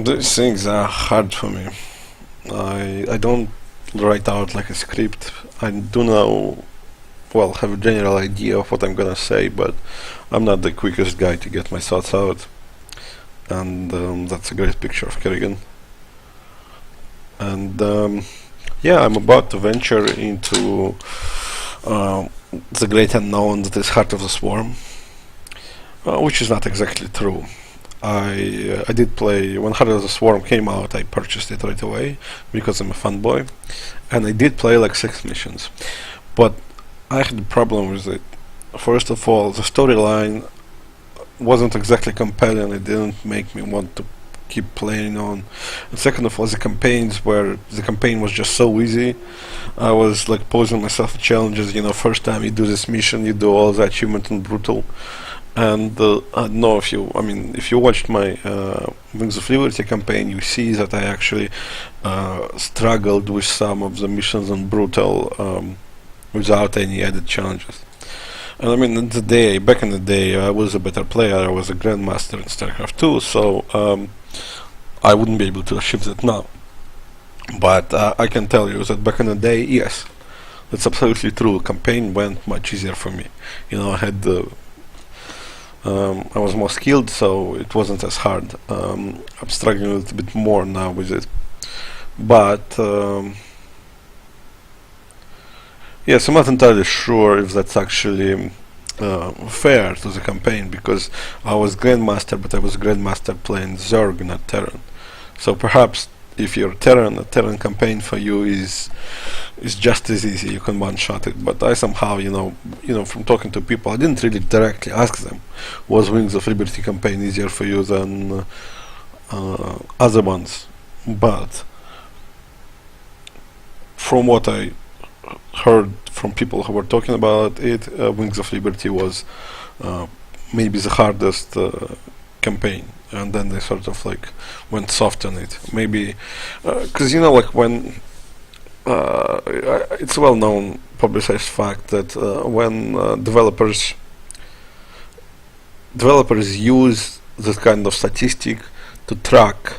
These things are hard for me. I don't write out like a script. I do know, well, have a general idea of what I'm gonna say, but I'm not the quickest guy to get my thoughts out. And that's a great picture of Kerrigan. And yeah, I'm about to venture into the great unknown that is Heart of the Swarm, which is not exactly true. I did play when Heart of the Swarm came out. I purchased it right away because I'm a fanboy, and I did play like 6 missions. But I had a problem with it. First of all, the storyline wasn't exactly compelling. It didn't make me want to keep playing on. And second of all, the campaign was just so easy. I was like posing myself challenges. First time you do this mission, you do all the achievement in Brutal. And I don't know if you watched my Wings of Liberty campaign, you see that I actually struggled with some of the missions on Brutal without any added challenges. And back in the day, I was a better player. I was a grandmaster in Starcraft 2, so I wouldn't be able to achieve that now. But I can tell you that back in the day, yes, that's absolutely true. Campaign went much easier for me. I had I was more skilled, so it wasn't as hard. I'm struggling a little bit more now with it, but yes, I'm not entirely sure if that's actually fair to the campaign, because I was Grandmaster, but I was Grandmaster playing Zerg, not Terran. So perhaps if you're Terran, a Terran campaign for you is just as easy. You can one-shot it. But I somehow, from talking to people, I didn't really directly ask them, was Wings of Liberty campaign easier for you than other ones? But from what I heard from people who were talking about it, Wings of Liberty was maybe the hardest campaign, and then they sort of like went soft on it. Maybe because when it's a well-known publicized fact that when developers use this kind of statistic to track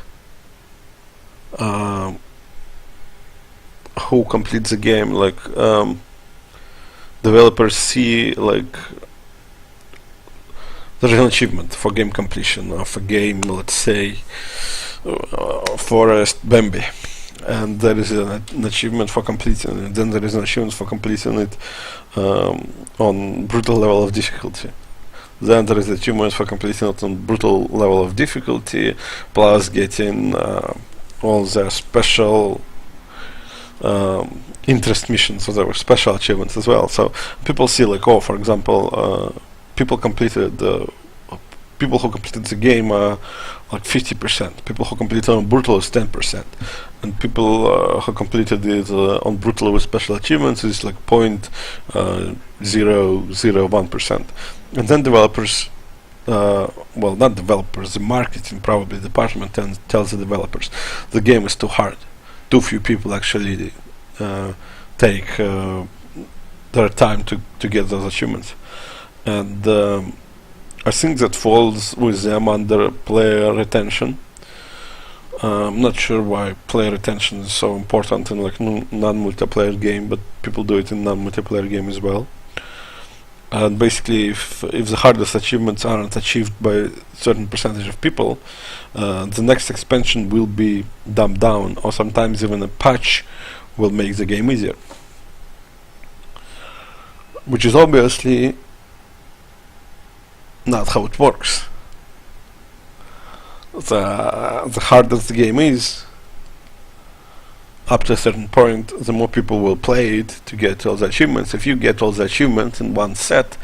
who completes the game, developers see there's an achievement for game completion of a game, let's say Forest Bambi, and there is an achievement for completing it. Then there is an achievement for completing it on brutal level of difficulty. Then there is an achievement for completing it on brutal level of difficulty, plus getting all the special interest missions. So there were special achievements as well. So people see for example, people who completed the game are 50%. People who completed on Brutal is 10%, and people who completed it on Brutal with special achievements is 0.001%. And then developers, well, not developers, the marketing probably department tells the developers the game is too hard. Too few people actually take their time to get those achievements. And I think that falls with them under player retention. I'm not sure why player retention is so important in non-multiplayer game, but people do it in non-multiplayer game as well. And basically, if the hardest achievements aren't achieved by a certain percentage of people, the next expansion will be dumbed down, or sometimes even a patch will make the game easier. Which is obviously not how it works. The harder the game is, up to a certain point, the more people will play it to get all the achievements. If you get all the achievements in one set,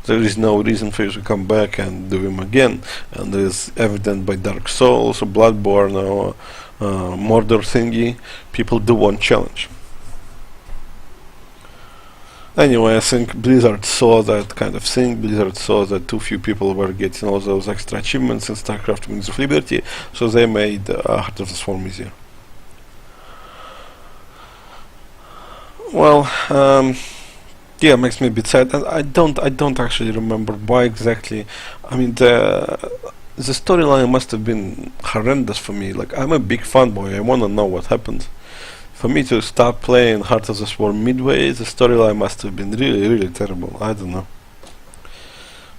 there is no reason for you to come back and do them again. And it is evident by Dark Souls or Bloodborne or Mordor thingy, people do one challenge. Anyway, I think Blizzard saw that kind of thing. Blizzard saw that too few people were getting all those extra achievements in Starcraft Wings of Liberty, so they made Heart of the Swarm easier. Well, yeah, it makes me a bit sad, and I don't actually remember why exactly. I mean, the storyline must have been horrendous for me. Like, I'm a big fanboy, I wanna know what happened. For me to stop playing Heart of the Swarm midway, the storyline must have been really terrible. I don't know.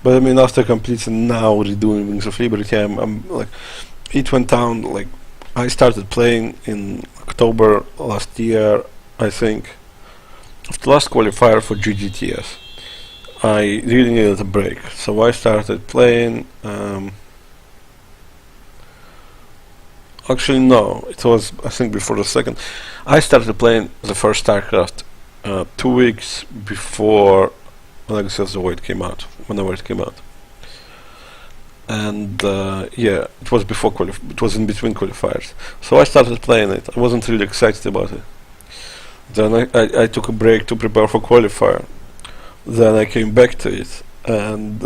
But I mean, after completing now redoing Wings of Liberty, I'm like, it went down. Like, I started playing in October last year, I think. After last qualifier for GGTS, I really needed a break, so I started playing. Actually, no, it was, I think, before the second. I started playing the first Starcraft 2 weeks before Legacy of the Void came out, whenever it came out. And yeah, it was before it was in between qualifiers. So I started playing it. I wasn't really excited about it. Then I took a break to prepare for qualifier. Then I came back to it, and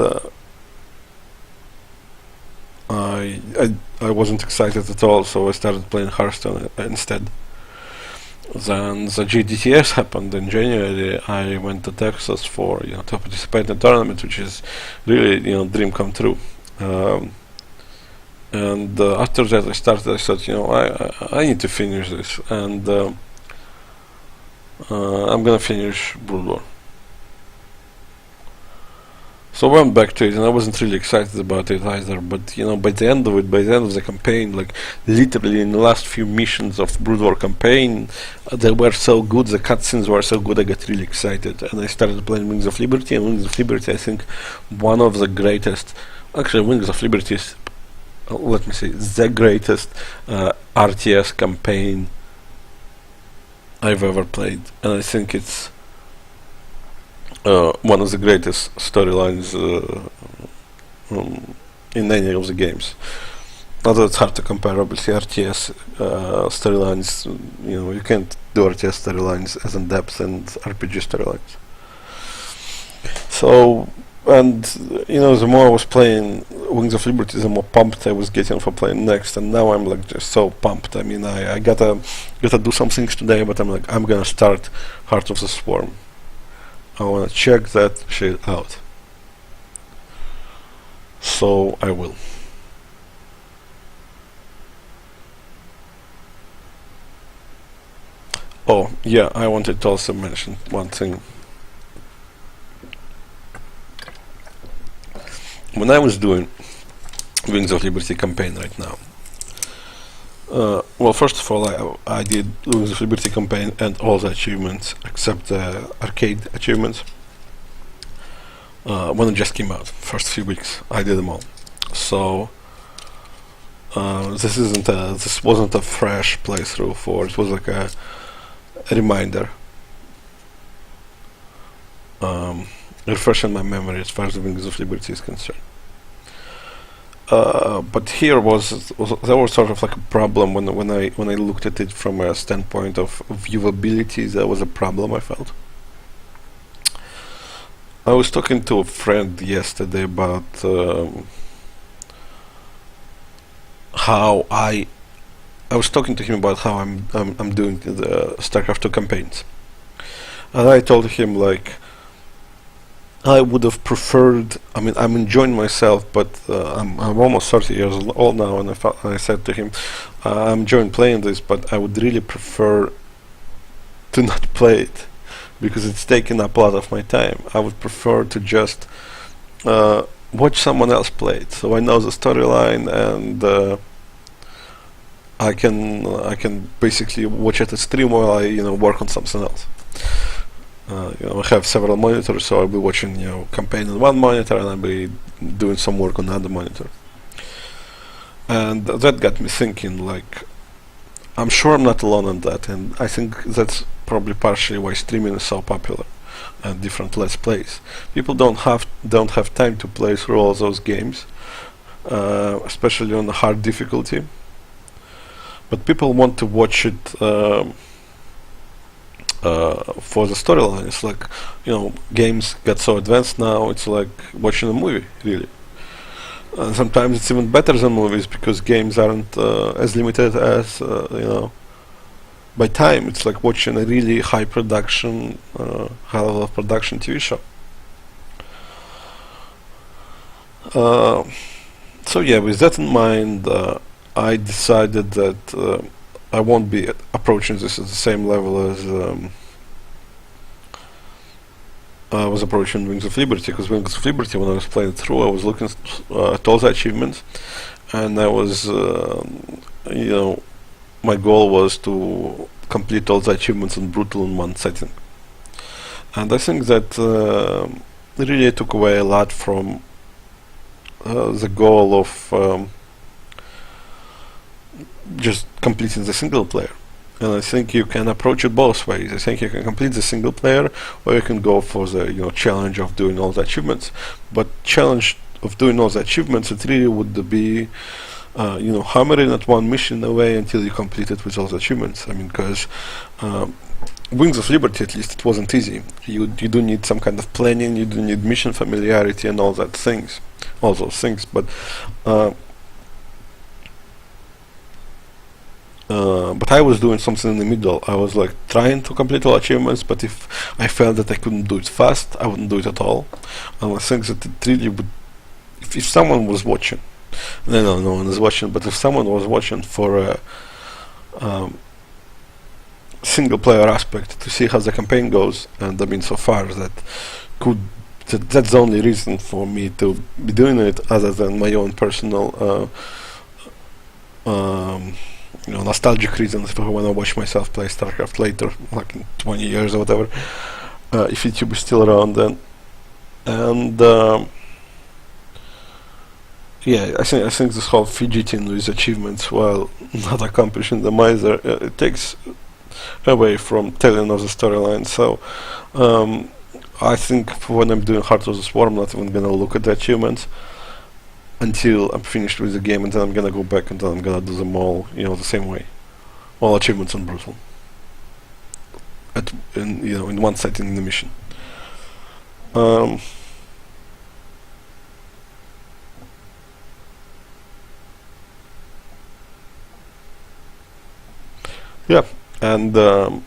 I wasn't excited at all, so I started playing Hearthstone instead. Then the GDTS happened in January. I went to Texas for, to participate in a tournament, which is really, dream come true. And after that I thought, I need to finish this, and I'm gonna finish Brutal. So I went back to it, and I wasn't really excited about it either, but by the end of the campaign, like literally in the last few missions of Brood campaign, they were so good, the cutscenes were so good, I got really excited, and I started playing Wings of Liberty. And Wings of Liberty, I think, one of the greatest, actually Wings of Liberty is, let me say, the greatest RTS campaign I've ever played, and I think it's one of the greatest storylines in any of the games. Although it's hard to compare, obviously, RTS storylines, you can't do RTS storylines as in depth and RPG storylines. So, and the more I was playing Wings of Liberty, the more pumped I was getting for playing next, and now I'm like just so pumped. I mean, I gotta do some things today, but I'm gonna start Heart of the Swarm. I wanna check that shit out. So I will. Oh yeah, I wanted to also mention one thing. When I was doing Wings of Liberty campaign right now, well, first of all, I did Wings of Liberty campaign and all the achievements except the arcade achievements. When it just came out, first few weeks, I did them all. So this wasn't a fresh playthrough for it. Was like a reminder, refreshing my memory as far as the Wings of Liberty is concerned. But here there was sort of like a problem when I looked at it from a standpoint of viewability. There was a problem I felt. I was talking to a friend yesterday about how I was talking to him about how I'm doing the Starcraft 2 campaigns, and I told him, like, I would have preferred. I mean, I'm enjoying myself, but I'm almost 30 years old now, and I said to him, I'm enjoying playing this, but I would really prefer to not play it because it's taking up a lot of my time. I would prefer to just watch someone else play it, so I know the storyline, and I can basically watch it at stream while I work on something else. I have several monitors, so I'll be watching campaign on one monitor, and I'll be doing some work on another monitor. And that got me thinking, like, I'm sure I'm not alone on that, and I think that's probably partially why streaming is so popular and different Let's Plays. People don't have time to play through all those games, especially on the hard difficulty. But people want to watch it for the storyline. It's like, games get so advanced now, it's like watching a movie, really. And sometimes it's even better than movies because games aren't as limited as, by time. It's like watching a really high production, high level of production TV show. So yeah, with that in mind, I decided that I won't be approaching this at the same level as I was approaching Wings of Liberty, because Wings of Liberty, when I was playing through, I was looking at all the achievements, and I was, you know, my goal was to complete all the achievements in Brutal in one setting. And I think that really took away a lot from the goal of just completing the single player. And I think you can approach it both ways. I think you can complete the single player, or you can go for the challenge of doing all the achievements. But challenge of doing all the achievements, it really would be hammering at one mission away until you complete it with all the achievements. I mean, because Wings of Liberty, at least, it wasn't easy. You do need some kind of planning, you do need mission familiarity and all those things. But I was doing something in the middle. I was like trying to complete all achievements, but if I felt that I couldn't do it fast, I wouldn't do it at all. And I think that it really would, if someone was watching, no one is watching, but if someone was watching for a single player aspect to see how the campaign goes, and I mean so far that's the only reason for me to be doing it, other than my own personal nostalgic reasons if I want to watch myself play Starcraft later, like in 20 years or whatever, if YouTube is still around then. And yeah, I think this whole fidgeting with achievements while not accomplishing them either, it takes away from telling of the storyline. So I think when I'm doing Heart of the Swarm, I'm not even gonna look at the achievements until I'm finished with the game, and then I'm gonna go back and then I'm gonna do them all, the same way, all achievements on Brutal, in one setting in the mission. Yeah, and I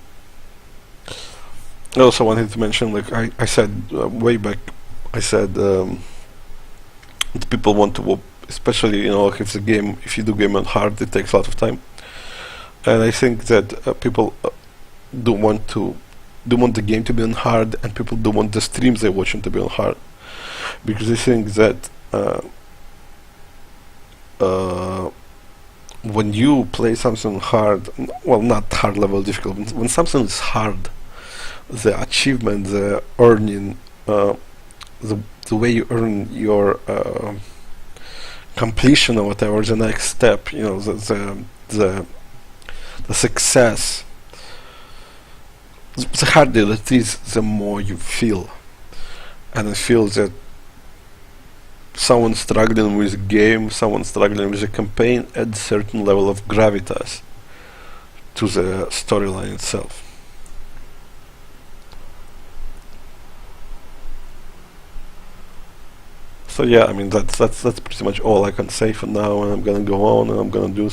also wanted to mention, like I said way back, I said that people want to, especially like if you do game on hard, it takes a lot of time, and I think that people do want the game to be on hard, and people do want the streams they're watching to be on hard, because they think that when you play something hard, well, not hard level difficult, when something is hard, the achievement, the earning, the way you earn your completion or whatever, the next step, the success, the harder it is, the more you feel. And I feel that someone struggling with a game, someone struggling with a campaign, adds a certain level of gravitas to the storyline itself. So yeah, I mean that's pretty much all I can say for now, and I'm gonna go on and I'm gonna do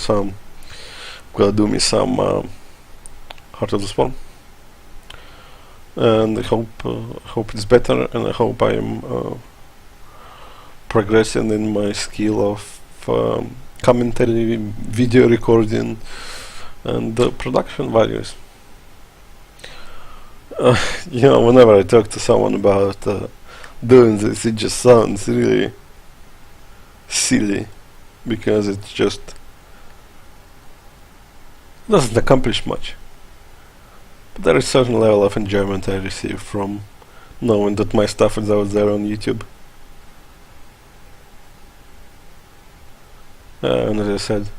me some Heart of the Swarm, and I hope it's better, and I hope I am progressing in my skill of commentary, video recording, and production values. Whenever I talk to someone about doing this, it just sounds really silly, because it just doesn't accomplish much. But there is a certain level of enjoyment I receive from knowing that my stuff is out there on YouTube. And as I said,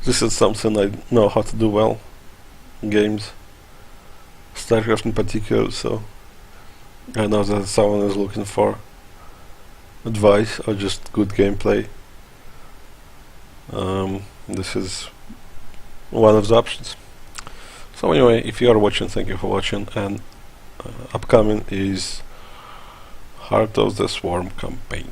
this is something I know how to do well in games, Starcraft in particular, so I know that someone is looking for advice or just good gameplay. This is one of the options. So anyway, if you are watching, thank you for watching, and upcoming is Heart of the Swarm campaign.